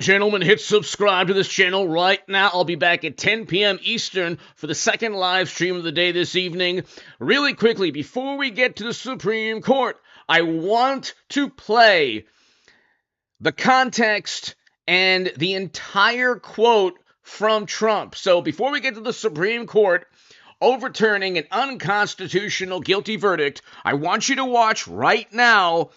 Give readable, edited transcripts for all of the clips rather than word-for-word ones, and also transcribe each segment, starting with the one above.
Gentlemen, hit subscribe to this channel right now. I'll be back at 10 p.m. Eastern for the second live stream of the day this evening. Really quickly, before we get to the Supreme Court, I want to play the context and the entire quote from Trump. So before we get to the Supreme Court overturning an unconstitutional guilty verdict, I want you to watch right now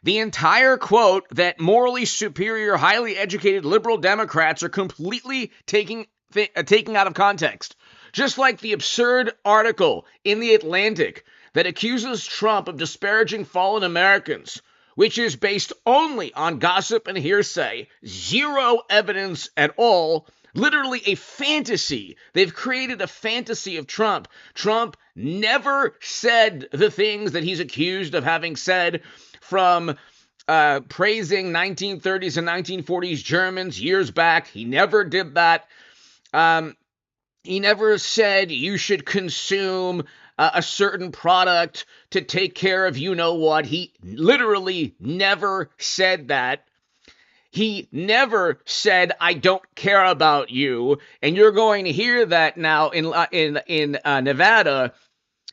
the entire quote that morally superior, highly educated liberal Democrats are completely taking out of context. Just like the absurd article in The Atlantic that accuses Trump of disparaging fallen Americans, which is based only on gossip and hearsay, zero evidence at all, literally a fantasy. They've created a fantasy of Trump. Trump never said the things that he's accused of having said, from praising 1930s and 1940s Germans years back. He never did that. He never said you should consume a certain product to take care of you-know-what. He literally never said that. He never said, I don't care about you. And you're going to hear that now in Nevada.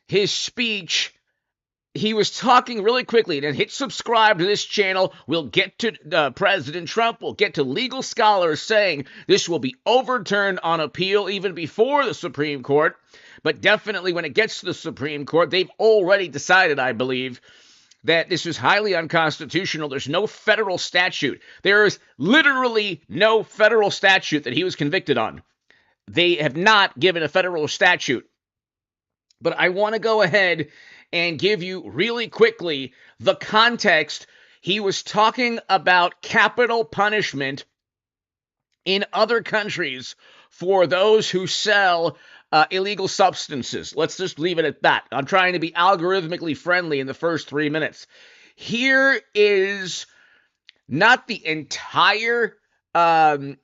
His speech, he was talking really quickly. Then hit subscribe to this channel. We'll get to President Trump. We'll get to legal scholars saying this will be overturned on appeal even before the Supreme Court. But definitely when it gets to the Supreme Court, they've already decided, I believe, that this is highly unconstitutional. There's no federal statute. There is literally no federal statute that he was convicted on. They have not given a federal statute. But I want to go ahead and give you really quickly the context. He was talking about capital punishment in other countries for those who sell illegal substances. Let's just leave it at that. I'm trying to be algorithmically friendly in the first 3 minutes. Here is not the entire, 3,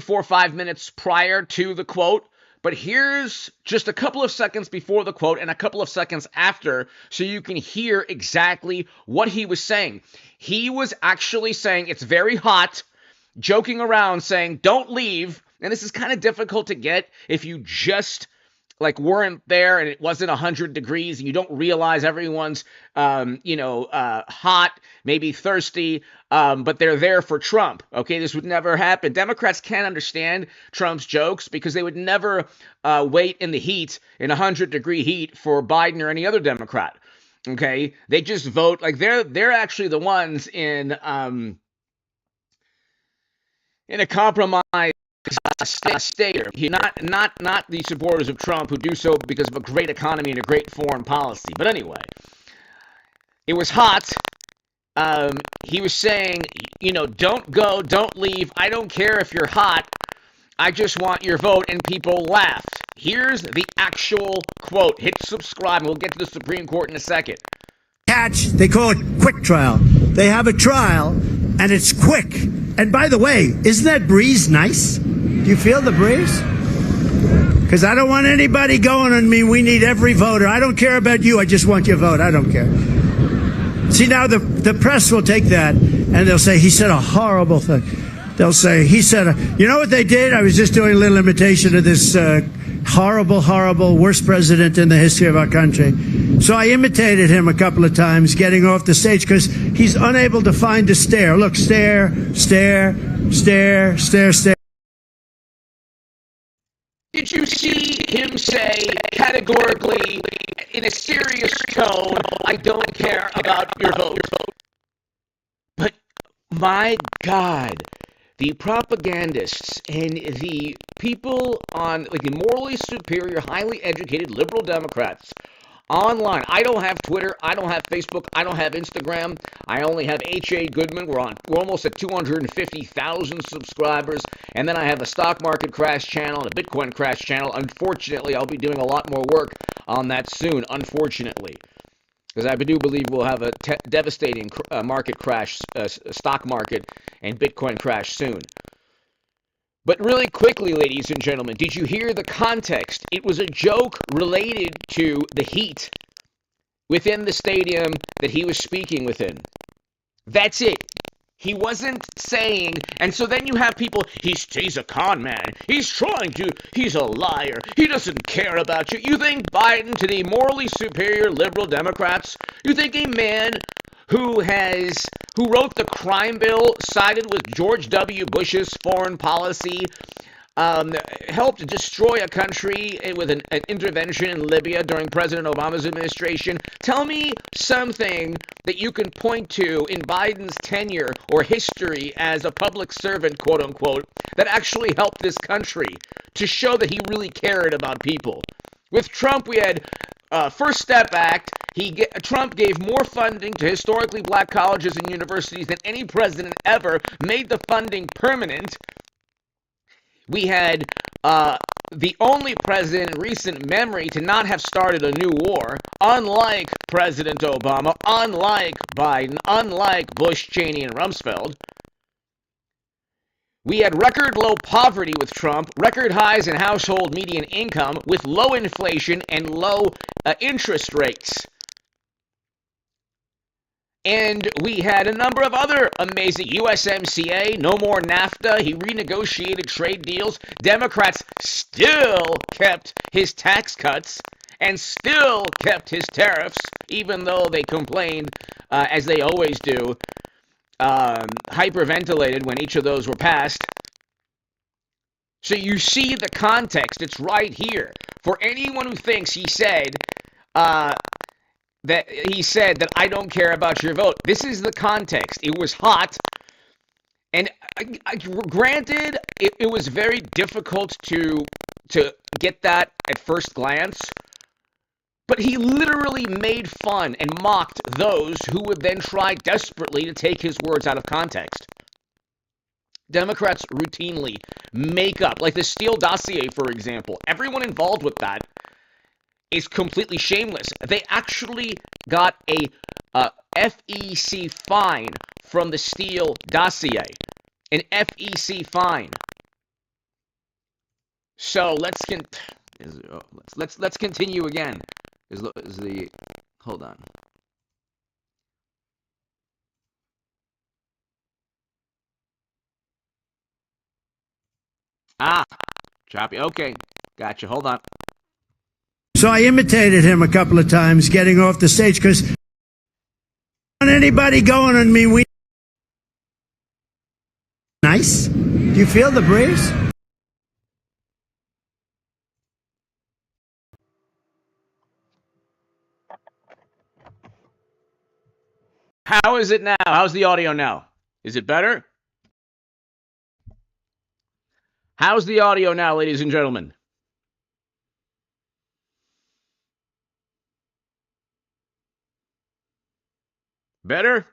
4, 5 minutes prior to the quote, but here's just a couple of seconds before the quote and a couple of seconds after, so you can hear exactly what he was saying. He was actually saying it's very hot, joking around, saying don't leave. And this is kind of difficult to get if you just weren't there and it wasn't 100 degrees and you don't realize everyone's, hot, maybe thirsty, but they're there for Trump. Okay, this would never happen. Democrats can't understand Trump's jokes because they would never wait in the heat, in 100-degree heat, for Biden or any other Democrat. Okay, they just vote they're actually the ones in a compromise state. Not the supporters of Trump who do so because of a great economy and a great foreign policy. But anyway, it was hot. He was saying, don't go, don't leave. I don't care if you're hot. I just want your vote. And people laughed. Here's the actual quote. Hit subscribe and we'll get to the Supreme Court in a second. They call it quick trial. They have a trial and it's quick. And by the way, isn't that breeze nice? Do you feel the breeze? Because I don't want anybody going on me. We need every voter. I don't care about you. I just want your vote. I don't care. See, now the press will take that and they'll say, he said a horrible thing. They'll say, he said, you know what they did? I was just doing a little imitation of this horrible, worst president in the history of our country. So I imitated him a couple of times getting off the stage because he's unable to find a stare. Look, stare. Did you see him say categorically, in a serious tone, I don't care about your vote? But my God, the propagandists and the people on the morally superior, highly educated liberal Democrats online. I don't have Twitter. I don't have Facebook. I don't have Instagram. I only have H.A. Goodman. We're almost at 250,000 subscribers. And then I have a stock market crash channel and a Bitcoin crash channel. Unfortunately, I'll be doing a lot more work on that soon, unfortunately. Because I do believe we'll have a devastating market crash, stock market and Bitcoin crash soon. But really quickly, ladies and gentlemen, did you hear the context? It was a joke related to the heat within the stadium that he was speaking within. That's it. He wasn't saying, and so then you have people, he's a con man. He's a liar. He doesn't care about you. You think Biden, to the morally superior liberal Democrats, you think a man who wrote the crime bill, sided with George W. Bush's foreign policy, helped destroy a country with an intervention in Libya during President Obama's administration. Tell me something that you can point to in Biden's tenure or history as a public servant, quote unquote, that actually helped this country to show that he really cared about people. With Trump, we had First Step Act. Trump gave more funding to historically black colleges and universities than any president ever, made the funding permanent. We had the only president in recent memory to not have started a new war, unlike President Obama, unlike Biden, unlike Bush, Cheney, and Rumsfeld. We had record low poverty with Trump, record highs in household median income with low inflation and low interest rates. And we had a number of other amazing USMCA, no more NAFTA. He renegotiated trade deals. Democrats still kept his tax cuts and still kept his tariffs, even though they complained, as they always do, hyperventilated when each of those were passed. So you see the context. It's right here. For anyone who thinks he said that I don't care about your vote. This is the context. It was hot. And granted, it was very difficult to get that at first glance. But he literally made fun and mocked those who would then try desperately to take his words out of context. Democrats routinely make up, like the Steele dossier, for example. Everyone involved with that is completely shameless. They actually got a FEC fine from the Steele dossier. An FEC fine. So let's continue again. Hold on. Choppy. Okay, gotcha. Hold on. So I imitated him a couple of times getting off the stage because anybody going on me, nice? Do you feel the breeze? How is it now? How's the audio now? Is it better? How's the audio now, ladies and gentlemen? Better?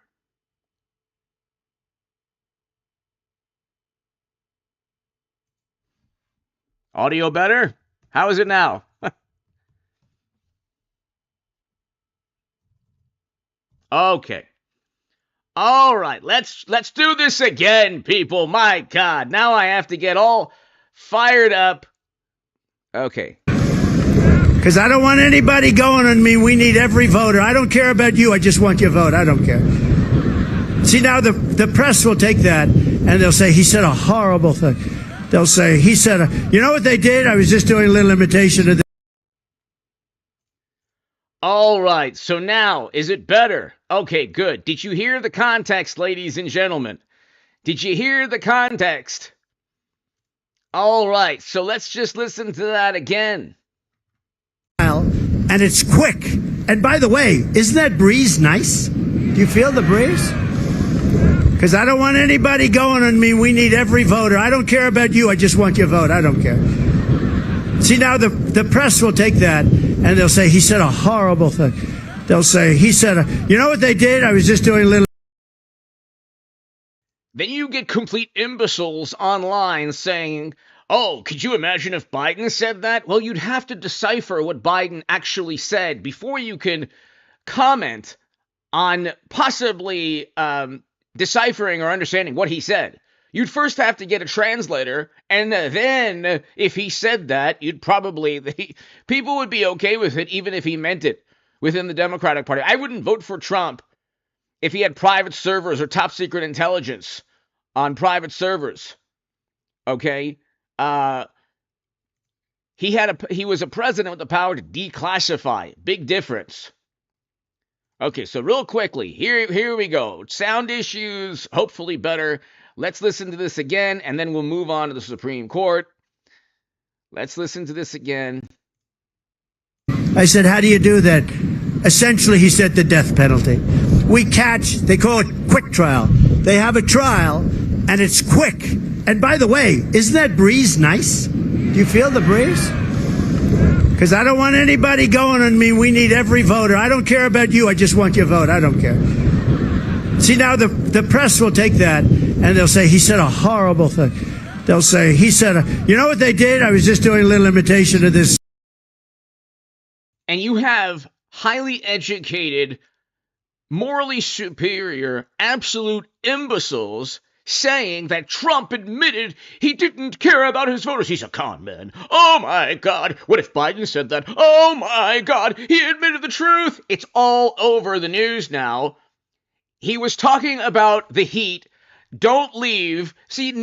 Audio better? How is it now? Okay. All right, let's do this again, people. My God, now I have to get all fired up. Okay. Because I don't want anybody going on me. We need every voter. I don't care about you. I just want your vote. I don't care. See, now the press will take that and they'll say, he said a horrible thing. They'll say, he said, you know what they did? I was just doing a little imitation of this. All right, so now, is it better? Okay, good. Did you hear the context, ladies and gentlemen? Did you hear the context? All right, so let's just listen to that again. And it's quick. And by the way, isn't that breeze nice? Do you feel the breeze? Because I don't want anybody going on me. We need every voter. I don't care about you. I just want your vote. I don't care. See, now the press will take that and they'll say, he said a horrible thing. They'll say, he said, you know what they did? I was just doing a little. Then you get complete imbeciles online saying, oh, could you imagine if Biden said that? Well, you'd have to decipher what Biden actually said before you can comment on possibly deciphering or understanding what he said. You'd first have to get a translator, and then if he said that, people would be okay with it even if he meant it within the Democratic Party. I wouldn't vote for Trump if he had private servers or top secret intelligence on private servers. Okay? He was a president with the power to declassify. Big difference. Okay, so real quickly, here we go. Sound issues, hopefully better. Let's listen to this again, and then we'll move on to the Supreme Court. Let's listen to this again. I said, how do you do that? Essentially, he said the death penalty. We catch, they call it quick trial. They have a trial, and it's quick. And by the way, isn't that breeze nice? Do you feel the breeze? Because I don't want anybody going on me. We need every voter. I don't care about you. I just want your vote. I don't care. See, now the press will take that and they'll say, he said a horrible thing. They'll say, he said, you know what they did? I was just doing a little imitation of this. And you have highly educated, morally superior, absolute imbeciles saying that Trump admitted he didn't care about his voters. He's a con man. Oh my God. What if Biden said that? Oh my God. He admitted the truth. It's all over the news now. He was talking about the heat. Don't leave. See,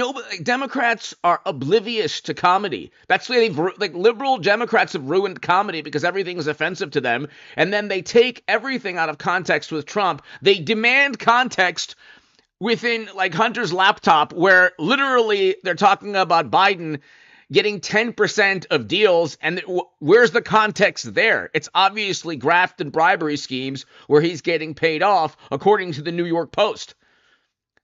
Democrats are oblivious to comedy. That's why liberal Democrats have ruined comedy because everything is offensive to them. And then they take everything out of context with Trump. They demand context within Hunter's laptop, where literally they're talking about Biden getting 10% of deals, and where's the context there? It's obviously graft and bribery schemes where he's getting paid off, according to the New York Post.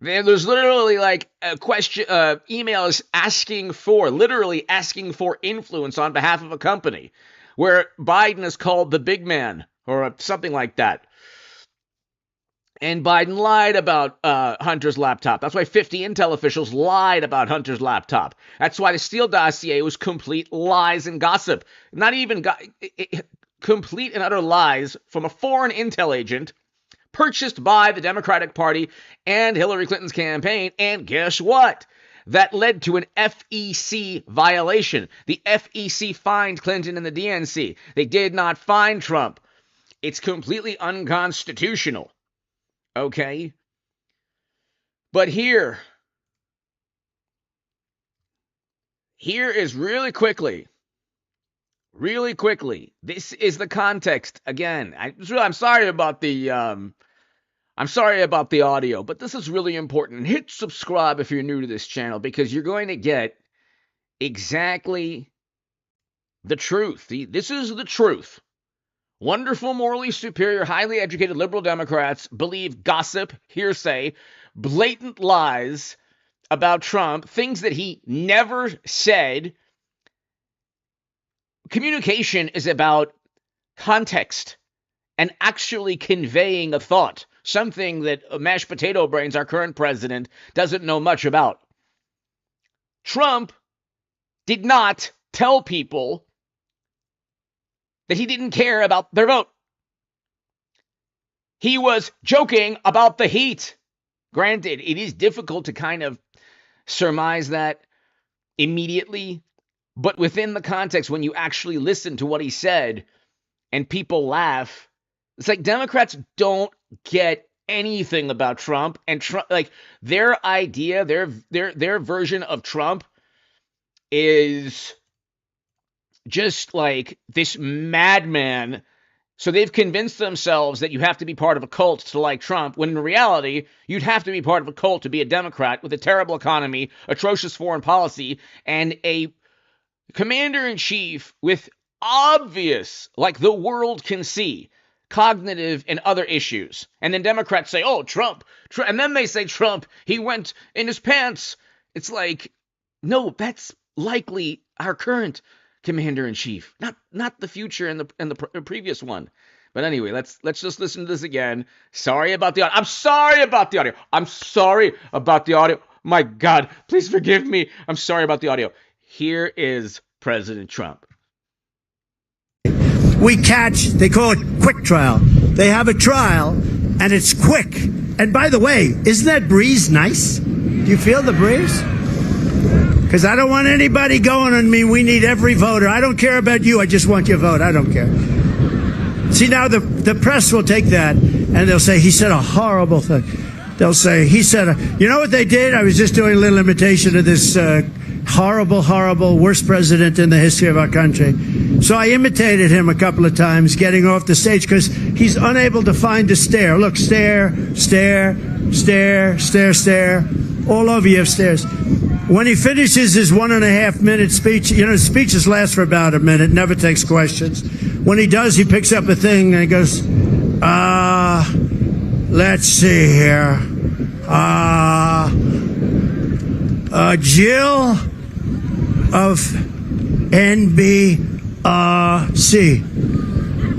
There's literally a question, emails literally asking for influence on behalf of a company, where Biden is called the big man or something like that. And Biden lied about Hunter's laptop. That's why 50 Intel officials lied about Hunter's laptop. That's why the Steele dossier was complete lies and gossip. Not even complete and utter lies from a foreign intel agent purchased by the Democratic Party and Hillary Clinton's campaign. And guess what? That led to an FEC violation. The FEC fined Clinton and the DNC. They did not fine Trump. It's completely unconstitutional. Okay? But here is really quickly, this is the context. Again, I'm sorry about the audio, but this is really important. Hit subscribe if you're new to this channel, because you're going to get exactly the truth. This is the truth. Wonderful, morally superior, highly educated liberal Democrats believe gossip, hearsay, blatant lies about Trump, things that he never said. Communication is about context and actually conveying a thought, something that mashed potato brains, our current president, doesn't know much about. Trump did not tell people that he didn't care about their vote. He was joking about the heat. Granted, it is difficult to kind of surmise that immediately, but within the context, when you actually listen to what he said and people laugh, it's like Democrats don't get anything about Trump, and Trump, their idea, their version of Trump is just like this madman. So they've convinced themselves that you have to be part of a cult to like Trump, when in reality, you'd have to be part of a cult to be a Democrat with a terrible economy, atrocious foreign policy, and a commander-in-chief with obvious, the world can see, cognitive and other issues. And then Democrats say, oh, Trump, and then they say Trump, he went in his pants. It's like, no, that's likely our current commander-in-chief, not the future and the previous one. But anyway, let's just listen to this again. Sorry about the audio. I'm sorry about the audio. My God, please forgive me. I'm sorry about the audio. Here is President Trump. We catch, they call it quick trial. They have a trial, and it's quick. And by the way, isn't that breeze nice? Do you feel the breeze? Because I don't want anybody going on me. We need every voter. I don't care about you. I just want your vote. I don't care. See, now the press will take that and they'll say, he said a horrible thing. They'll say, he said, you know what they did? I was just doing a little imitation of this horrible, worst president in the history of our country. So I imitated him a couple of times getting off the stage because he's unable to find a stare. Look, stare, stare, stare, stare, stare. All over you have stairs. When he finishes his 1.5 minute speech, you know, his speeches last for about a minute, never takes questions. When he does, he picks up a thing and he goes, let's see here. Jill of NBC.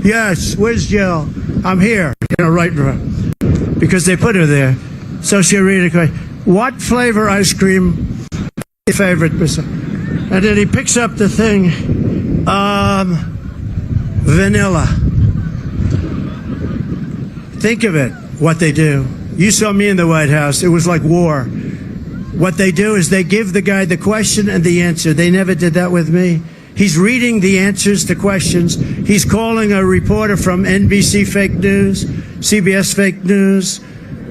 Yes, where's Jill? I'm here. You know, right in front. Because they put her there. So she'll read a question. What flavor ice cream is your favorite? And then he picks up the thing. Vanilla. Think of it, what they do. You saw me in the White House. It was like war. What they do is they give the guy the question and the answer. They never did that with me. He's reading the answers to questions. He's calling a reporter from NBC fake news, CBS fake news,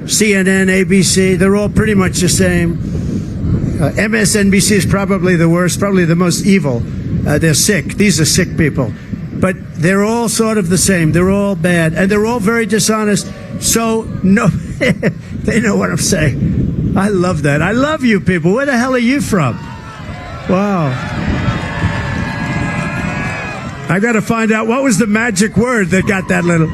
CNN, ABC. They're all pretty much the same. MSNBC is probably the worst, probably the most evil. They're sick. These are sick people. But they're all sort of the same. They're all bad. And they're all very dishonest. So, no, they know what I'm saying. I love that. I love you people. Where the hell are you from? Wow. I got to find out what was the magic word that got that little.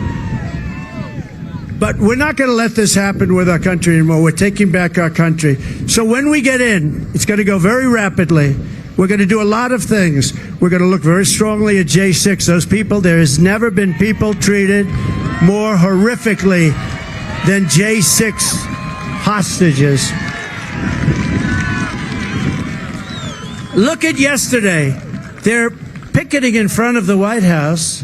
But we're not going to let this happen with our country anymore. We're taking back our country. So when we get in, it's going to go very rapidly. We're going to do a lot of things. We're going to look very strongly at J6. Those people, there has never been people treated more horrifically than J6 hostages. Look at yesterday. They're picketing in front of the White House,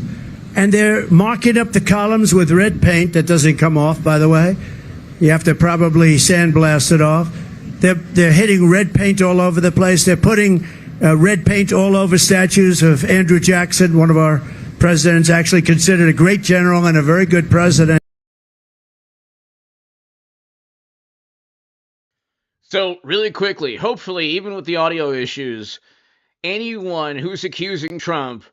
and they're marking up the columns with red paint that doesn't come off, by the way. You have to probably sandblast it off. They're hitting red paint all over the place. They're putting red paint all over statues of Andrew Jackson, one of our presidents, actually considered a great general and a very good president. So, really quickly, hopefully, even with the audio issues, anyone who's accusing Trump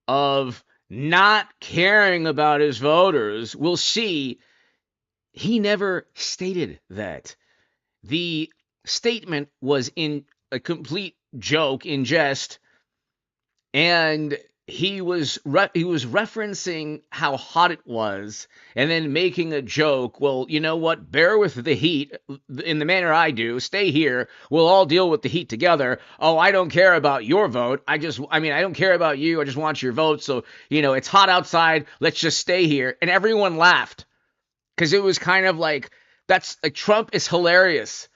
of not caring about his voters will see he never stated that. The statement was in a complete joke, in jest, and he was referencing how hot it was and then making a joke. Well, you know what? Bear with the heat in the manner I do. Stay here. We'll all deal with the heat together. Oh, I don't care about your vote. I don't care about you. I just want your vote. So, it's hot outside. Let's just stay here. And everyone laughed because it was kind of like, Trump is hilarious.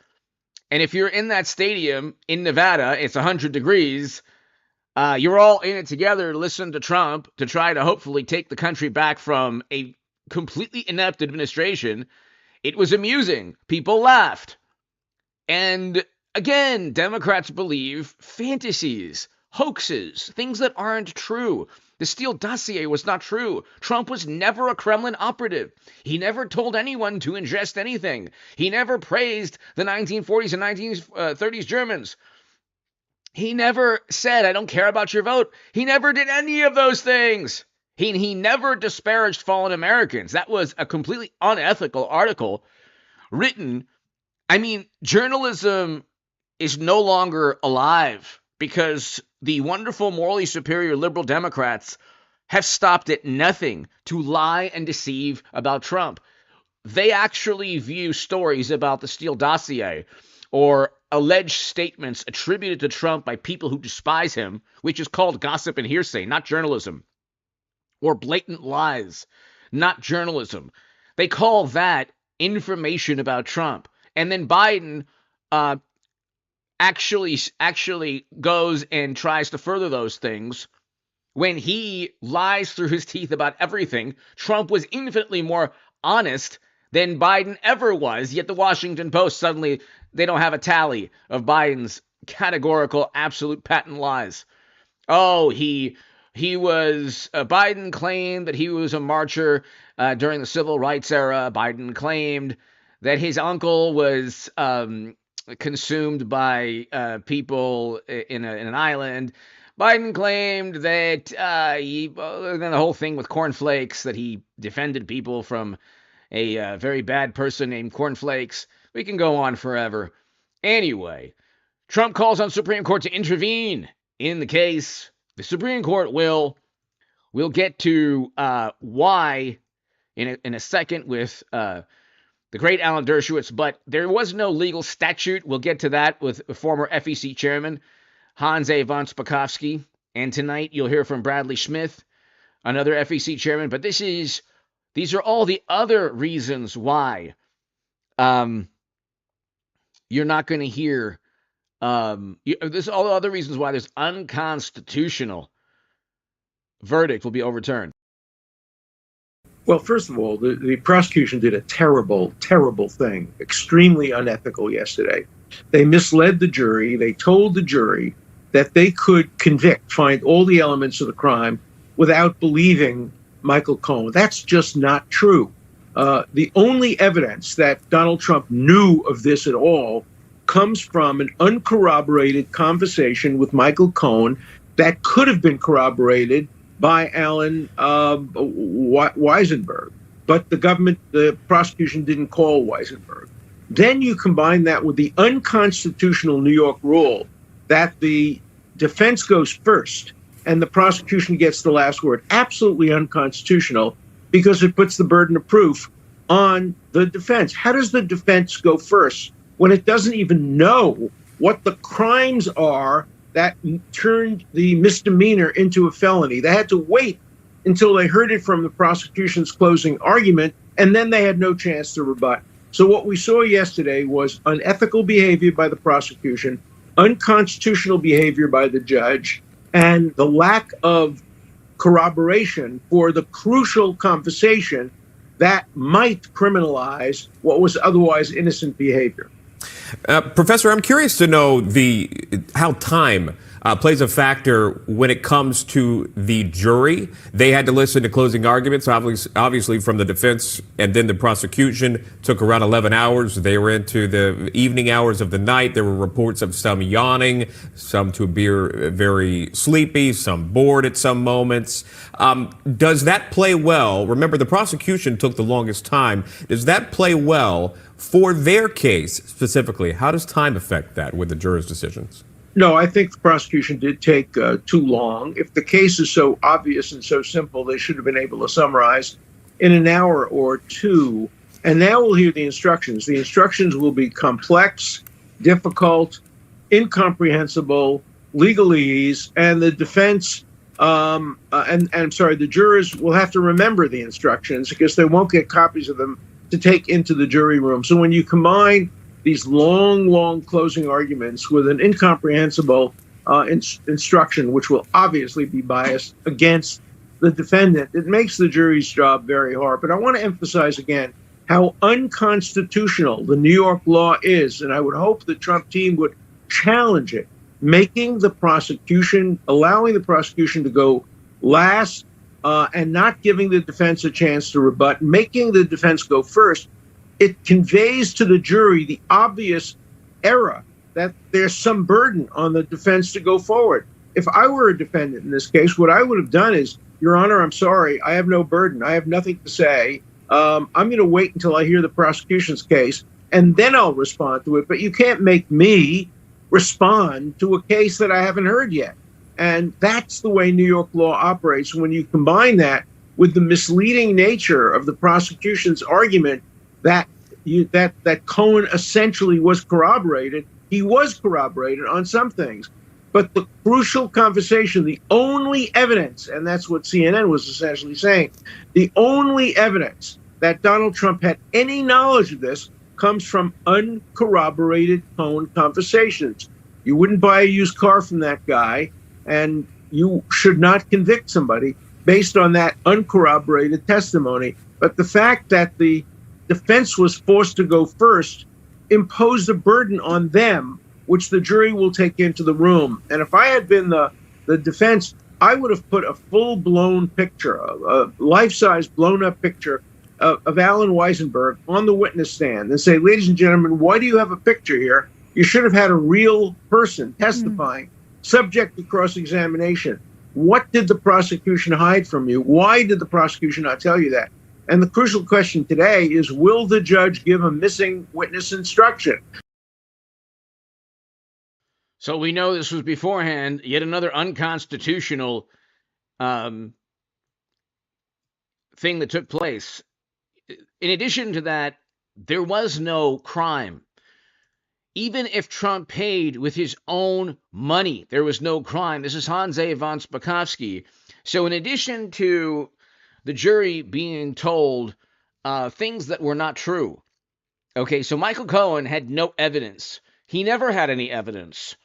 And if you're in that stadium in Nevada, it's 100 degrees. You're all in it together to listen to Trump to try to hopefully take the country back from a completely inept administration. It was amusing. People laughed. And again, Democrats believe fantasies, hoaxes, things that aren't true. The Steele dossier was not true. Trump was never a Kremlin operative. He never told anyone to ingest anything. He never praised the 1940s and 1930s Germans. He never said, I don't care about your vote. He never did any of those things. He never disparaged fallen Americans. That was a completely unethical article written. Journalism is no longer alive because the wonderful, morally superior liberal Democrats have stopped at nothing to lie and deceive about Trump. They actually view stories about the Steele dossier or alleged statements attributed to Trump by people who despise him, which is called gossip and hearsay, not journalism, or blatant lies, not journalism. They call that information about Trump. And then Biden actually goes and tries to further those things when he lies through his teeth about everything. Trump was infinitely more honest than Biden ever was, yet the Washington Post suddenly, they don't have a tally of Biden's categorical, absolute patent lies. Oh, he Biden claimed that he was a marcher during the civil rights era. Biden claimed that his uncle was consumed by people in an island. Biden claimed that then the whole thing with cornflakes, that he defended people from a very bad person named Cornflakes. We can go on forever. Anyway, Trump calls on Supreme Court to intervene in the case. The Supreme Court will. We'll get to why in a second with the great Alan Dershowitz, but there was no legal statute. We'll get to that with former FEC chairman Hans A. von Spakovsky. And tonight you'll hear from Bradley Smith, another FEC chairman. But these are all the other reasons why you're not going to hear. There's all the other reasons why this unconstitutional verdict will be overturned. Well, first of all, the prosecution did a terrible, terrible thing, extremely unethical yesterday. They misled the jury. They told the jury that they could find all the elements of the crime without believing Michael Cohen. That's just not true. The only evidence that Donald Trump knew of this at all comes from an uncorroborated conversation with Michael Cohen that could have been corroborated by Alan Weisenberg. But the prosecution didn't call Weisenberg. Then you combine that with the unconstitutional New York rule that the defense goes first and the prosecution gets the last word. Absolutely unconstitutional, because it puts the burden of proof on the defense. How does the defense go first when it doesn't even know what the crimes are that turned the misdemeanor into a felony? They had to wait until they heard it from the prosecution's closing argument, and then they had no chance to rebut. So what we saw yesterday was unethical behavior by the prosecution, unconstitutional behavior by the judge, and the lack of corroboration for the crucial conversation that might criminalize what was otherwise innocent behavior. Professor, I'm curious to know how time plays a factor when it comes to the jury. They had to listen to closing arguments, obviously from the defense, and then the prosecution took around 11 hours. They were into the evening hours of the night. There were reports of some yawning, some to be very sleepy, some bored at some moments. Does that play well? Remember, the prosecution took the longest time. Does that play well for their case specifically? How does time affect that with the jurors' decisions? No, I think the prosecution did take too long. If the case is so obvious and so simple, they should have been able to summarize in an hour or two. And now we'll hear the instructions. The instructions will be complex, difficult, incomprehensible, legalese, and the defense, the jurors will have to remember the instructions because they won't get copies of them to take into the jury room. So when you combine these long closing arguments with an incomprehensible instruction, which will obviously be biased against the defendant, it makes the jury's job very hard. But I want to emphasize again how unconstitutional the New York law is, and I would hope the Trump team would challenge it, allowing the prosecution to go last and not giving the defense a chance to rebut, making the defense go first. It conveys to the jury the obvious error that there's some burden on the defense to go forward. If I were a defendant in this case, what I would have done is, Your Honor, I'm sorry, I have no burden. I have nothing to say. I'm going to wait until I hear the prosecution's case, and then I'll respond to it. But you can't make me respond to a case that I haven't heard yet. And that's the way New York law operates. When you combine that with the misleading nature of the prosecution's argument that Cohen essentially was corroborated. He was corroborated on some things. But the crucial conversation, the only evidence, and that's what CNN was essentially saying, the only evidence that Donald Trump had any knowledge of this comes from uncorroborated Cohen conversations. You wouldn't buy a used car from that guy, and you should not convict somebody based on that uncorroborated testimony. But the fact that the defense was forced to go first imposed a burden on them, which the jury will take into the room. And if I had been the defense, I would have put a full-blown picture, a life-size blown-up picture of Alan Weisenberg on the witness stand and say, ladies and gentlemen, why do you have a picture here? You should have had a real person testifying, subject to cross-examination. What did the prosecution hide from you? Why did the prosecution not tell you that? And the crucial question today is, will the judge give a missing witness instruction? So we know this was beforehand, yet another unconstitutional thing that took place. In addition to that, there was no crime. Even if Trump paid with his own money, there was no crime. This is Hans A. von Spakovsky. So in addition to the jury being told things that were not true, okay, so Michael Cohen had no evidence. He never had any evidence.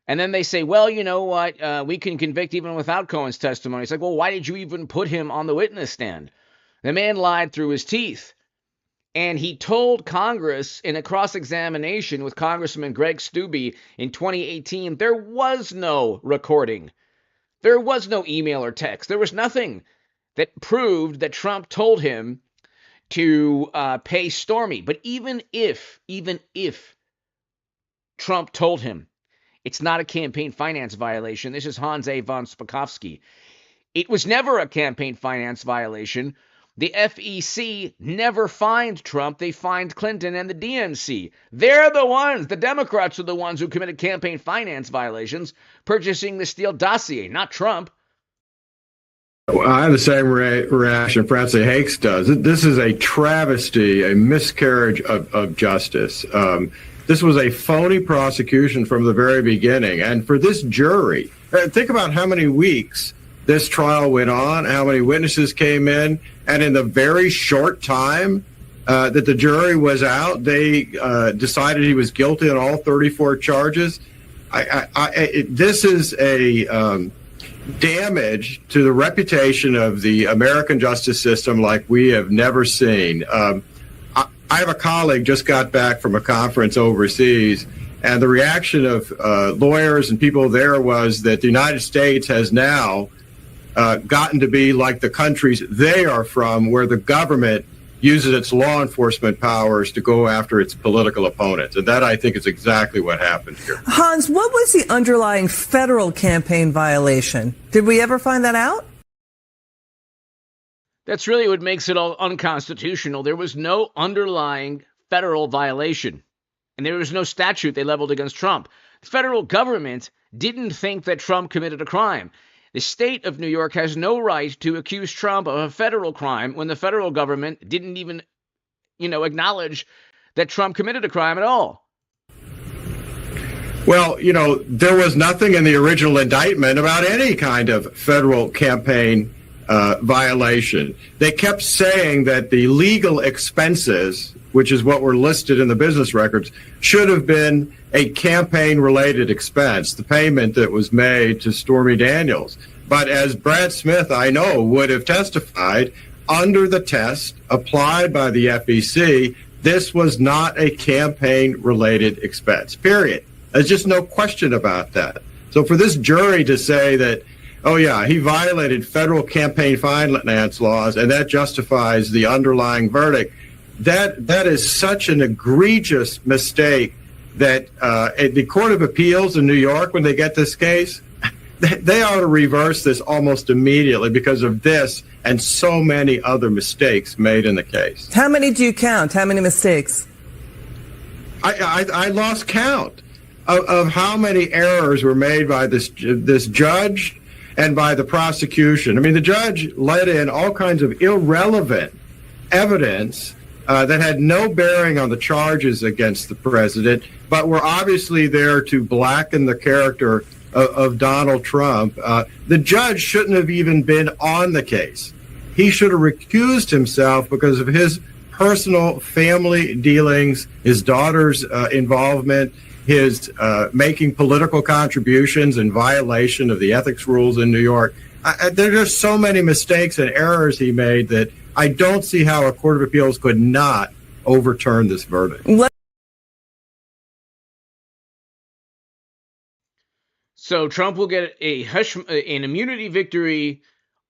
And then they say, well, you know what, we can convict even without Cohen's testimony. It's like, well, why did you even put him on the witness stand? The man lied through his teeth. And he told Congress in a cross-examination with Congressman Greg Steube in 2018, there was no recording. There was no email or text. There was nothing that proved that Trump told him to pay Stormy. But even if Trump told him, it's not a campaign finance violation. This is Hans A. von Spakovsky. It was never a campaign finance violation. The FEC never fined Trump. They fined Clinton and the DNC. They're the ones, the Democrats are the ones who committed campaign finance violations, purchasing the Steele dossier, not Trump. I have the same reaction Francie Hakes does. This is a travesty, a miscarriage of justice. This was a phony prosecution from the very beginning. And for this jury, think about how many weeks this trial went on, how many witnesses came in, and in the very short time that the jury was out, they decided he was guilty on all 34 charges. This is a damage to the reputation of the American justice system like we have never seen. I have a colleague just got back from a conference overseas, and the reaction of lawyers and people there was that the United States has now gotten to be like the countries they are from, where the government uses its law enforcement powers to go after its political opponents. And that, I think, is exactly what happened here. Hans, what was the underlying federal campaign violation? Did we ever find that out? That's really what makes it all unconstitutional. There was no underlying federal violation, and there was no statute they leveled against Trump. The federal government didn't think that Trump committed a crime. The state of New York has no right to accuse Trump of a federal crime when the federal government didn't even, acknowledge that Trump committed a crime at all. Well, there was nothing in the original indictment about any kind of federal campaign violation. They kept saying that the legal expenses, which is what were listed in the business records, should have been a campaign-related expense, the payment that was made to Stormy Daniels. But as Brad Smith, I know, would have testified, under the test applied by the FEC, this was not a campaign-related expense, period. There's just no question about that. So for this jury to say that, oh, yeah, he violated federal campaign finance laws, and that justifies the underlying verdict, that is such an egregious mistake that the Court of Appeals in New York, when they get this case, they ought to reverse this almost immediately because of this and so many other mistakes made in the case. How many do you count? How many mistakes? I lost count of how many errors were made by this judge and by the prosecution. I mean, the judge let in all kinds of irrelevant evidence that had no bearing on the charges against the president, but were obviously there to blacken the character of Donald Trump. The judge shouldn't have even been on the case. He should have recused himself because of his personal family dealings, his daughter's involvement, his making political contributions in violation of the ethics rules in New York. There are just so many mistakes and errors he made that I don't see how a Court of Appeals could not overturn this verdict. So Trump will get an immunity victory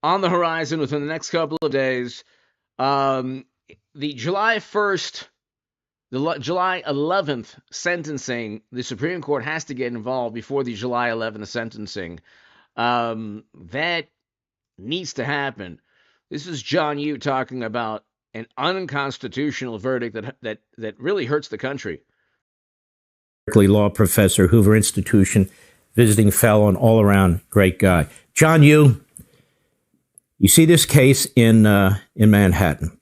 on the horizon within the next couple of days. The July 1st, the July 11th sentencing, the Supreme Court has to get involved before the July 11th sentencing. That needs to happen. This is John Yoo talking about an unconstitutional verdict that really hurts the country. Law professor, Hoover Institution, visiting fellow, and all-around great guy. John Yoo, you see this case in Manhattan.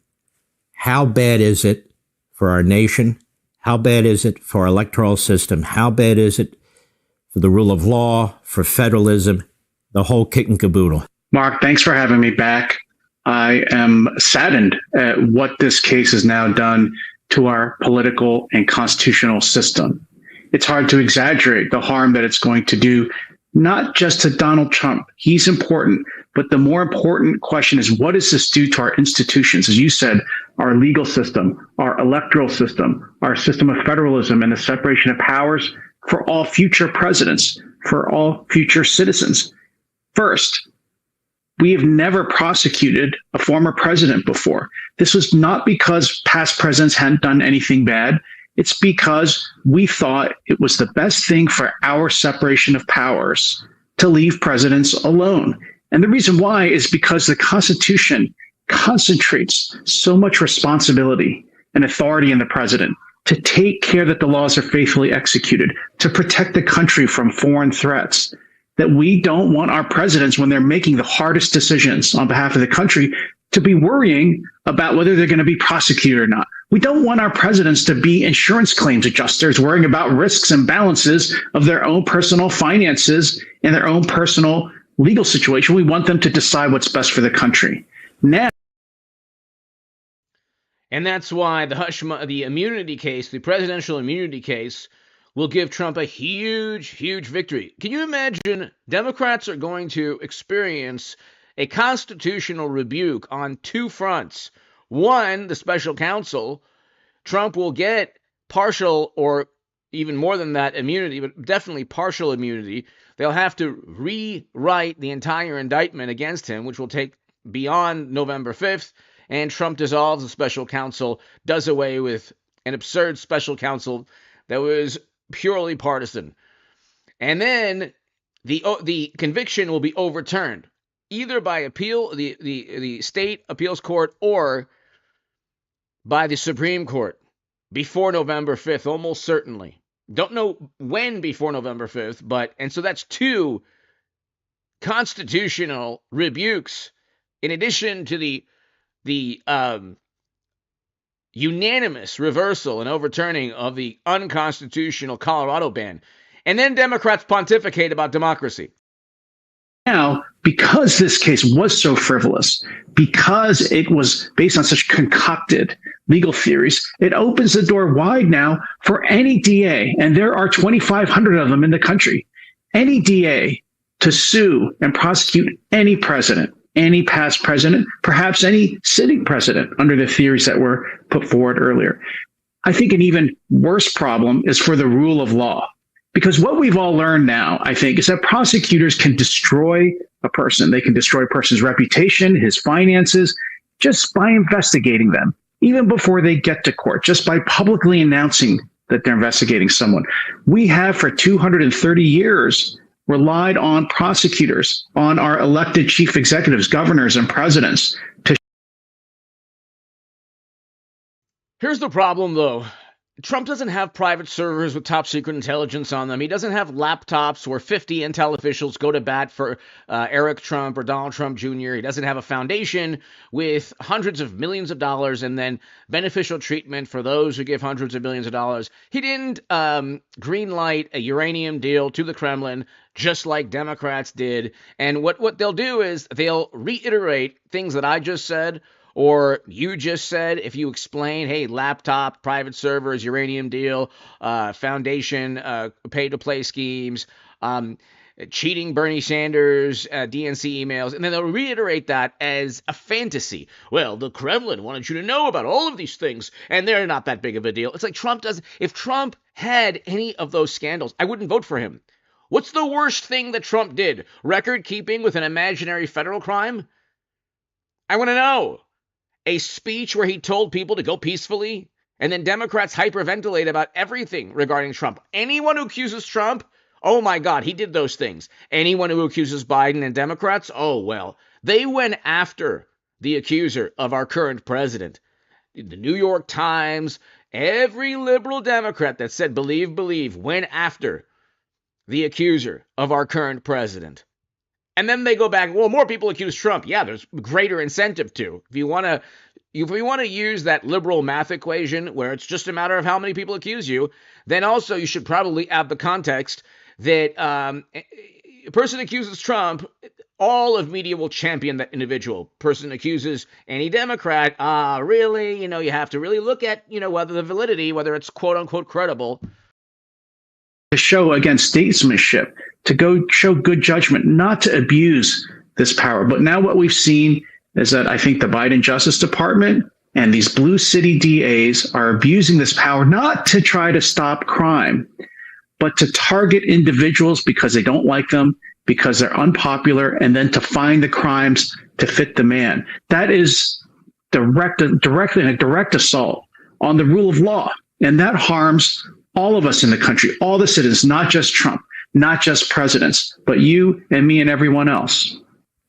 How bad is it for our nation? How bad is it for our electoral system? How bad is it for the rule of law, for federalism, the whole kit and caboodle? Mark, thanks for having me back. I am saddened at what this case has now done to our political and constitutional system. It's hard to exaggerate the harm that it's going to do, not just to Donald Trump. He's important, but the more important question is, what does this do to our institutions? As you said, our legal system, our electoral system, our system of federalism and the separation of powers for all future presidents, for all future citizens. First, we have never prosecuted a former president before. This was not because past presidents hadn't done anything bad. It's because we thought it was the best thing for our separation of powers to leave presidents alone. And the reason why is because the Constitution concentrates so much responsibility and authority in the president to take care that the laws are faithfully executed, to protect the country from foreign threats, that we don't want our presidents, when they're making the hardest decisions on behalf of the country, to be worrying about whether they're going to be prosecuted or not. We don't want our presidents to be insurance claims adjusters worrying about risks and balances of their own personal finances and their own personal legal situation. We want them to decide what's best for the country. Now, and that's why the immunity case, the presidential immunity case, will give Trump a huge, huge victory. Can you imagine? Democrats are going to experience a constitutional rebuke on two fronts. One, the special counsel. Trump will get partial, or even more than that, immunity, but definitely partial immunity. They'll have to rewrite the entire indictment against him, which will take beyond November 5th. And Trump dissolves the special counsel, does away with an absurd special counsel that was purely partisan. And then the conviction will be overturned, either by appeal, the state appeals court, or by the Supreme Court before November 5th, almost certainly. Don't know when before November 5th, and so that's two constitutional rebukes, in addition to the unanimous reversal and overturning of the unconstitutional Colorado ban. And then Democrats pontificate about democracy. now, because this case was so frivolous, because it was based on such concocted legal theories, it opens the door wide now for any DA, and there are 2,500 of them in the country, any DA to sue and prosecute any president, any past president, perhaps any sitting president under the theories that were put forward earlier. I think an even worse problem is for the rule of law. Because what we've all learned now, I think, is that prosecutors can destroy a person. They can destroy a person's reputation, his finances, just by investigating them, even before they get to court, just by publicly announcing that they're investigating someone. We have for 230 years relied on prosecutors, on our elected chief executives, governors, and presidents to. Here's the problem, though. Trump doesn't have private servers with top secret intelligence on them. He doesn't have laptops where 50 intel officials go to bat for Eric Trump or Donald Trump Jr. He doesn't have a foundation with hundreds of millions of dollars and then beneficial treatment for those who give hundreds of millions of dollars. He didn't greenlight a uranium deal to the Kremlin, just like Democrats did. And what they'll do is they'll reiterate things that I just said, or you just said, if you explain, hey, laptop, private servers, uranium deal, foundation, pay-to-play schemes, cheating Bernie Sanders, DNC emails, and then they'll reiterate that as a fantasy. Well, the Kremlin wanted you to know about all of these things, and they're not that big of a deal. It's like Trump doesn't. If Trump had any of those scandals, I wouldn't vote for him. What's the worst thing that Trump did? Record keeping with an imaginary federal crime? I want to know. A speech where he told people to go peacefully, and then Democrats hyperventilate about everything regarding Trump. Anyone who accuses Trump, oh my God, he did those things. Anyone who accuses Biden and Democrats, oh well, they went after the accuser of our current president. The New York Times, every liberal Democrat that said believe, went after the accuser of our current president. And then they go back, well, more people accuse Trump. Yeah, there's greater incentive to. If you want to use that liberal math equation where it's just a matter of how many people accuse you, then also you should probably add the context that a person accuses Trump, all of media will champion that individual. Person accuses any Democrat, really, you have to really look at, whether the validity, whether it's quote unquote credible. To show, again, statesmanship, to go show good judgment, not to abuse this power. But now what we've seen is that I think the Biden Justice Department and these blue city DAs are abusing this power not to try to stop crime, but to target individuals because they don't like them, because they're unpopular, and then to find the crimes to fit the man. That is directly a direct assault on the rule of law. And that harms all of us in the country, all the citizens, not just Trump, not just presidents, but you and me and everyone else.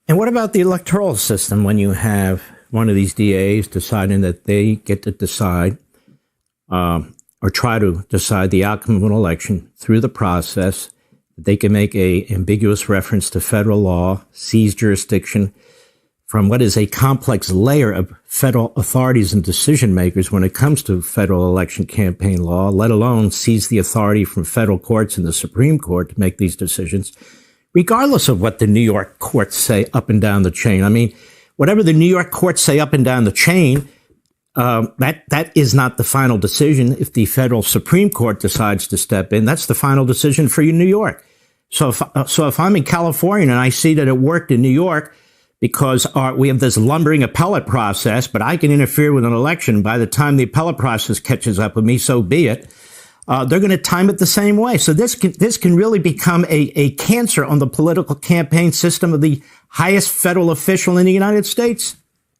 And what about the electoral system when you have one of these DAs deciding that they get to decide or try to decide the outcome of an election through the process? They can make a ambiguous reference to federal law, seize jurisdiction from what is a complex layer of federal authorities and decision makers when it comes to federal election campaign law, let alone seize the authority from federal courts and the Supreme Court to make these decisions, regardless of what the New York courts say up and down the chain. I mean, whatever the New York courts say up and down the chain, that is not the final decision. If the federal Supreme Court decides to step in, that's the final decision for you, New York. So if I'm in California and I see that it worked in New York, because we have this lumbering appellate process, but I can interfere with an election. By the time the appellate process catches up with me, so be it. They're going to time it the same way. So this can really become a cancer on the political campaign system of the highest federal official in the United States.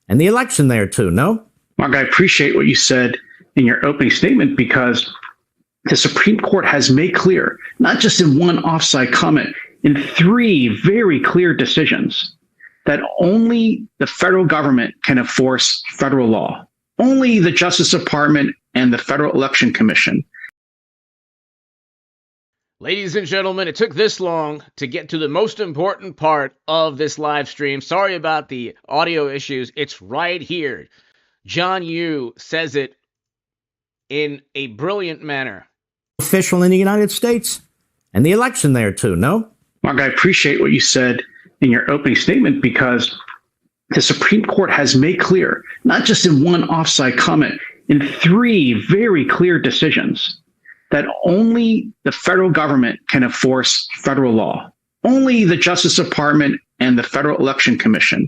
And the election there too, no? Mark, I appreciate what you said in your opening statement, because the Supreme Court has made clear, not just in one offside comment, in 3 very clear decisions, that only the federal government can enforce federal law. Only the Justice Department and the Federal Election Commission. Ladies and gentlemen, it took this long to get to the most important part of this live stream. Sorry about the audio issues. It's right here. John Yoo says it in a brilliant manner. Official in the United States, and the election there too, no? Mark, I appreciate what you said in your opening statement, because the Supreme Court has made clear, not just in one offside comment, in 3 very clear decisions, that only the federal government can enforce federal law. Only the Justice Department and the Federal Election Commission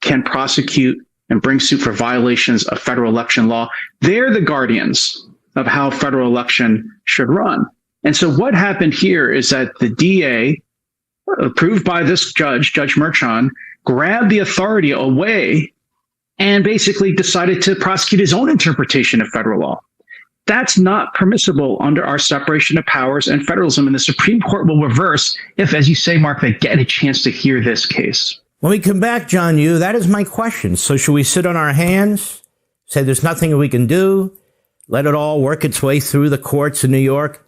can prosecute and bring suit for violations of federal election law. They're the guardians of how federal election should run. And so what happened here is that the DA, approved by this judge, Judge Merchan, grabbed the authority away and basically decided to prosecute his own interpretation of federal law. That's not permissible under our separation of powers and federalism, and the Supreme Court will reverse if, as you say, Mark, they get a chance to hear this case. When we come back, John Yoo, that is my question. So should we sit on our hands, say there's nothing we can do, let it all work its way through the courts in New York?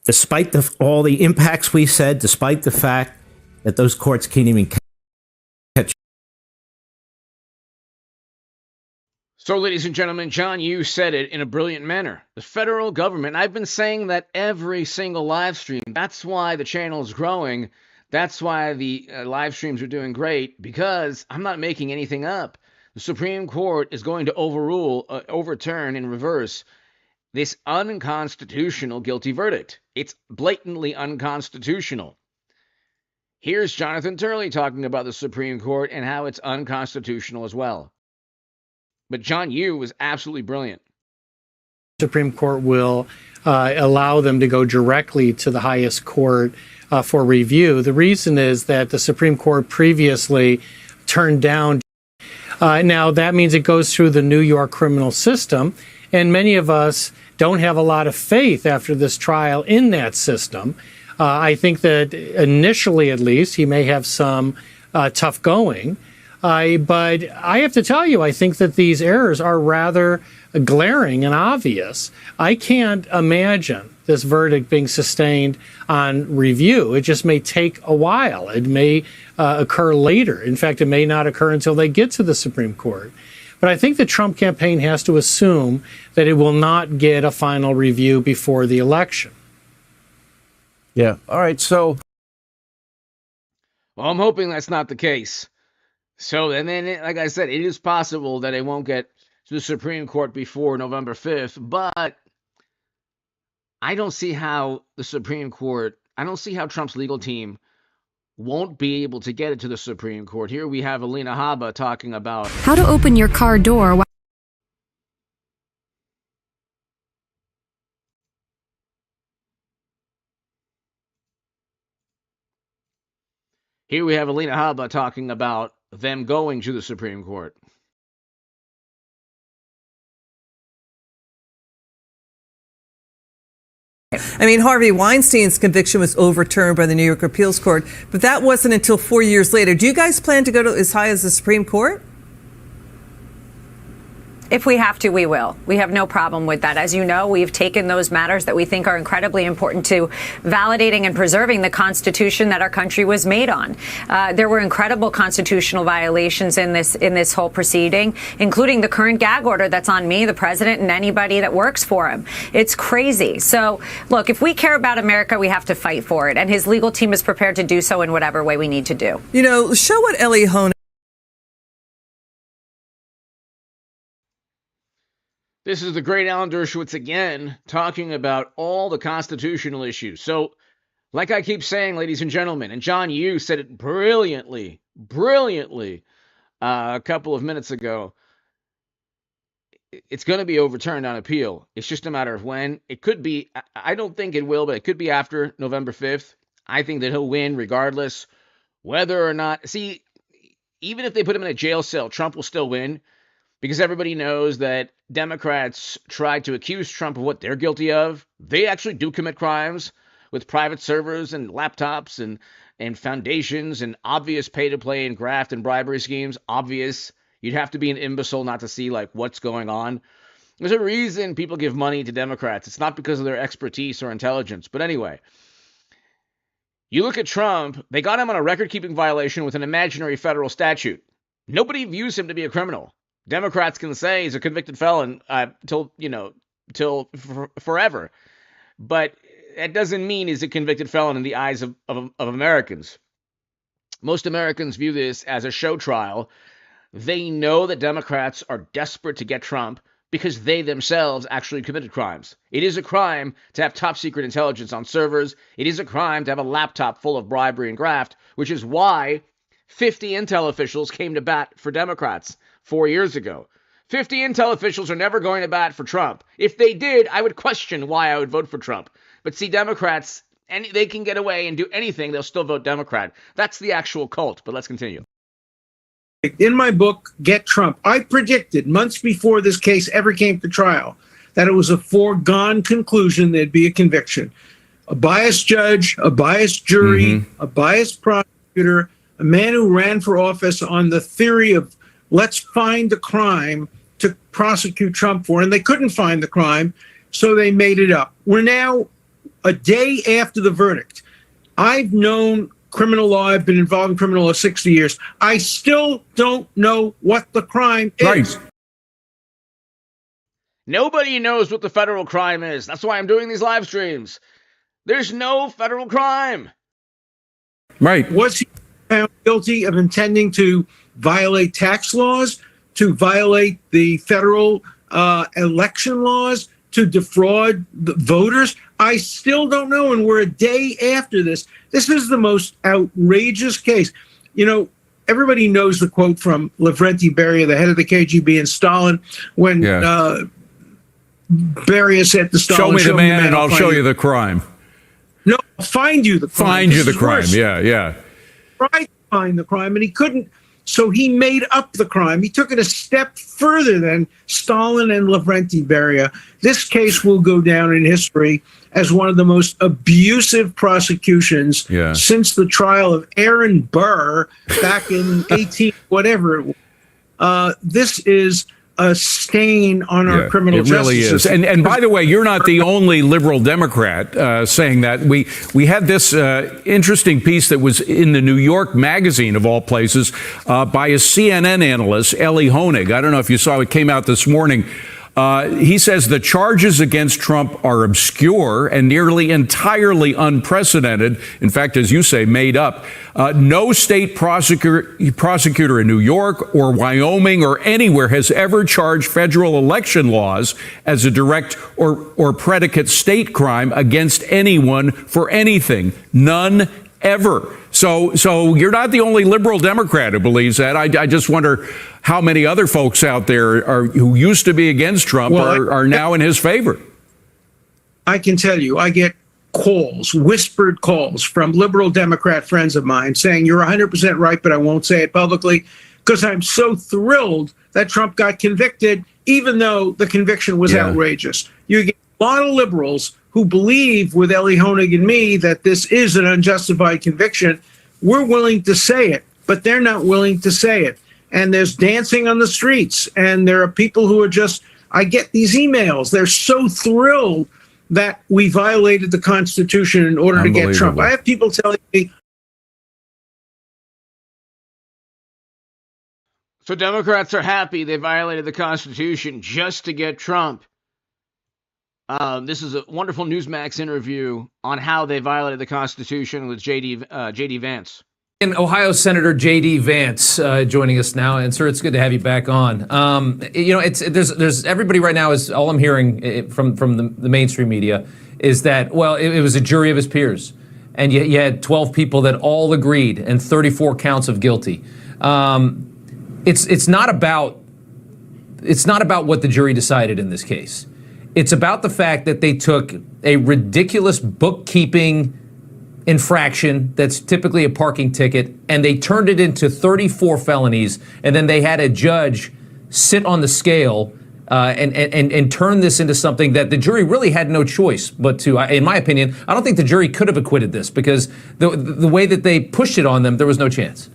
Despite all the impacts we said, despite the fact that those courts can't even catch. So, ladies and gentlemen, John Yoo said it in a brilliant manner. The federal government, I've been saying that every single live stream. That's why the channel is growing. That's why the live streams are doing great, because I'm not making anything up. The Supreme Court is going to overturn in reverse this unconstitutional guilty verdict. It's blatantly unconstitutional. Here's Jonathan Turley talking about the Supreme Court and how it's unconstitutional as well. But John Yoo was absolutely brilliant. Supreme Court will allow them to go directly to the highest court for review. The reason is that the Supreme Court previously turned down. Now, that means it goes through the New York criminal system, and many of us don't have a lot of faith after this trial in that system. I think that initially, at least, he may have some tough going. But I have to tell you, I think that these errors are rather glaring and obvious. I can't imagine this verdict being sustained on review. It just may take a while. It may occur later. In fact, it may not occur until they get to the Supreme Court. But I think the Trump campaign has to assume that it will not get a final review before the election. Yeah. All right. So. Well, I'm hoping that's not the case. So, and then, like I said, it is possible that it won't get to the Supreme Court before November 5th, but I don't see how the Supreme Court, I don't see how Trump's legal team won't be able to get it to the Supreme Court. Here we have Alina Habba talking about how to open your car door. Here we have Alina Habba talking about them going to the Supreme Court. I mean, Harvey Weinstein's conviction was overturned by the New York Appeals Court, but that wasn't until 4 years later. Do you guys plan to go to as high as the Supreme Court? If we have to, we will. We have no problem with that. As you know, we've taken those matters that we think are incredibly important to validating and preserving the Constitution that our country was made on. There were incredible constitutional violations in this whole proceeding, including the current gag order that's on me, the president, and anybody that works for him. It's crazy. So, look, if we care about America, we have to fight for it. And his legal team is prepared to do so in whatever way we need to do. You know, show what Ellie Honan. This is the great Alan Dershowitz again, talking about all the constitutional issues. So, like I keep saying, ladies and gentlemen, and John Yoo said it brilliantly, a couple of minutes ago, it's going to be overturned on appeal. It's just a matter of when. It could be, I don't think it will, but it could be after November 5th. I think that he'll win regardless, whether or not, see, even if they put him in a jail cell, Trump will still win. Because everybody knows that Democrats tried to accuse Trump of what they're guilty of. They actually do commit crimes with private servers and laptops and foundations and obvious pay-to-play and graft and bribery schemes. Obvious. You'd have to be an imbecile not to see like what's going on. There's a reason people give money to Democrats. It's not because of their expertise or intelligence. But anyway, you look at Trump, they got him on a record-keeping violation with an imaginary federal statute. Nobody views him to be a criminal. Democrats can say he's a convicted felon till forever. But that doesn't mean he's a convicted felon in the eyes of Americans. Most Americans view this as a show trial. They know that Democrats are desperate to get Trump because they themselves actually committed crimes. It is a crime to have top secret intelligence on servers. It is a crime to have a laptop full of bribery and graft, which is why 50 intel officials came to bat for Democrats 4 years ago. 50 intel officials are never going to bat for Trump. If they did, I would question why I would vote for Trump. But see, Democrats, they can get away and do anything, they'll still vote Democrat. That's the actual cult, but let's continue. In my book, Get Trump, I predicted months before this case ever came to trial that it was a foregone conclusion there'd be a conviction. A biased judge, a biased jury, a biased prosecutor, a man who ran for office on the theory of let's find the crime to prosecute Trump for, and they couldn't find the crime, so they made it up. We're now a day after the verdict. I've known criminal law. I've been involved in criminal law 60 years. I still don't know what the crime is. Nobody knows what the federal crime is. That's why I'm doing these live streams. There's no federal crime. Right. Was he found guilty of intending to violate tax laws, to violate the federal election laws, to defraud the voters? I still don't know, and we're a day after this. This is the most outrageous case. You know, everybody knows the quote from Lavrenti Beria, the head of the KGB, and Stalin, when Beria said to Stalin, show me the man and I'll show you the crime. No, find you the crime. Find you the crime. Yeah. Tried to find the crime, and he couldn't. So he made up the crime. He took it a step further than Stalin and Lavrenti Beria. This case will go down in history as one of the most abusive prosecutions since the trial of Aaron Burr back in 18 whatever it was. This is a stain on our criminal justice really is. And by the way, you're not the only liberal Democrat saying that. We had this interesting piece that was in the New York Magazine, of all places, by a CNN analyst, Elie Honig. I don't know if you saw it, came out this morning. He says the charges against Trump are obscure and nearly entirely unprecedented. In fact, as you say, made up. No state prosecutor in New York or Wyoming or anywhere has ever charged federal election laws as a direct or predicate state crime against anyone for anything. None ever. So you're not the only liberal Democrat who believes that. I just wonder how many other folks out there who used to be against Trump are now in his favor. I can tell you, I get calls, whispered calls from liberal Democrat friends of mine saying you're 100% right, but I won't say it publicly because I'm so thrilled that Trump got convicted, even though the conviction was outrageous. You get a lot of liberals who believe with Elie Honig and me that this is an unjustified conviction. We're willing to say it, but they're not willing to say it. And there's dancing on the streets. And there are people who are just, I get these emails. They're so thrilled that we violated the Constitution in order to get Trump. I have people telling me. So Democrats are happy they violated the Constitution just to get Trump. This is a wonderful Newsmax interview on how they violated the Constitution with J.D. Vance. And Ohio Senator J.D. Vance joining us now, and sir, it's good to have you back on. There's everybody right now is all I'm hearing from the mainstream media is that it was a jury of his peers, and you had 12 people that all agreed and 34 counts of guilty. It's not about what the jury decided in this case. It's about the fact that they took a ridiculous bookkeeping infraction that's typically a parking ticket, and they turned it into 34 felonies, and then they had a judge sit on the scale and turn this into something that the jury really had no choice but to, in my opinion, I don't think the jury could have acquitted this because the way that they pushed it on them, there was no chance.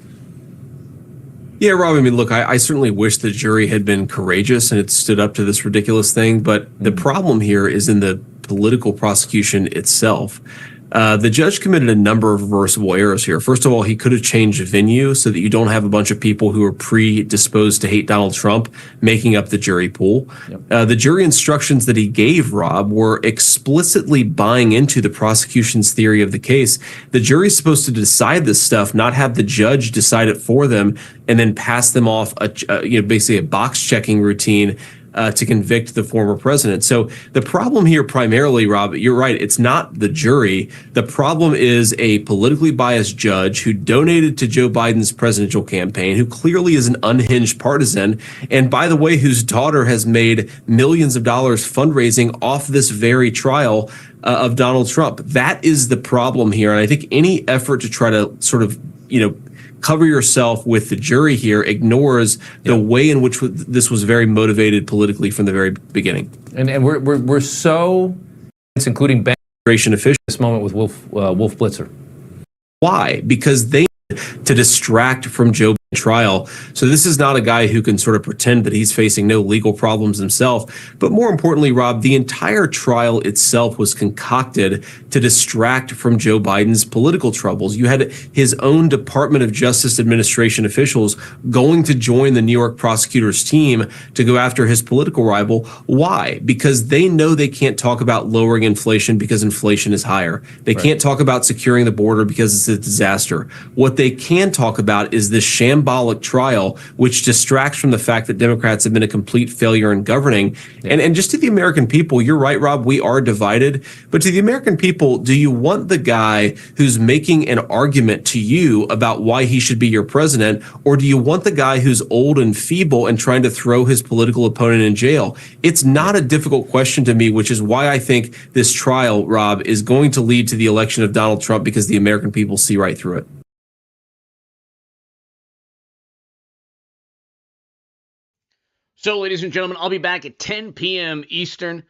Yeah, Rob, I mean, look, I certainly wish the jury had been courageous and it stood up to this ridiculous thing. But the problem here is in the political prosecution itself. The judge committed a number of reversible errors here. First of all, he could have changed venue so that you don't have a bunch of people who are predisposed to hate Donald Trump making up the jury pool. Yep. The jury instructions that he gave, Rob, were explicitly buying into the prosecution's theory of the case. The jury's supposed to decide this stuff, not have the judge decide it for them and then pass them off basically a box checking routine to convict the former president. So the problem here primarily, Rob, you're right, it's not the jury. The problem is a politically biased judge who donated to Joe Biden's presidential campaign, who clearly is an unhinged partisan, and by the way, whose daughter has made millions of dollars fundraising off this very trial of Donald Trump. That is the problem here. And I think any effort to try to sort of, cover yourself with the jury here ignores the way in which this was very motivated politically from the very beginning. And we're so, including administration officials, this moment with Wolf Blitzer. Why? Because they to distract from Joe Biden's trial. So this is not a guy who can sort of pretend that he's facing no legal problems himself. But more importantly, Rob, the entire trial itself was concocted to distract from Joe Biden's political troubles. You had his own Department of Justice administration officials going to join the New York prosecutor's team to go after his political rival. Why? Because they know they can't talk about lowering inflation because inflation is higher. They can't talk about securing the border because it's a disaster. What they can talk about is this sham shambolic trial, which distracts from the fact that Democrats have been a complete failure in governing. And just to the American people, you're right, Rob, we are divided. But to the American people, do you want the guy who's making an argument to you about why he should be your president, or do you want the guy who's old and feeble and trying to throw his political opponent in jail? It's not a difficult question to me, which is why I think this trial, Rob, is going to lead to the election of Donald Trump, because the American people see right through it. So, ladies and gentlemen, I'll be back at 10 p.m. Eastern.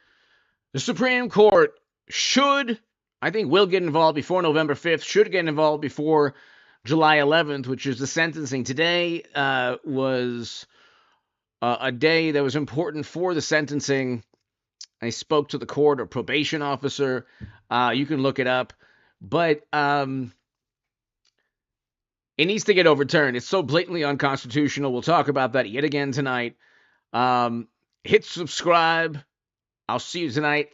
The Supreme Court will get involved before November 5th, should get involved before July 11th, which is the sentencing. Today was a day that was important for the sentencing. I spoke to the court, a probation officer. You can look it up. But it needs to get overturned. It's so blatantly unconstitutional. We'll talk about that yet again tonight. Hit subscribe. I'll see you tonight.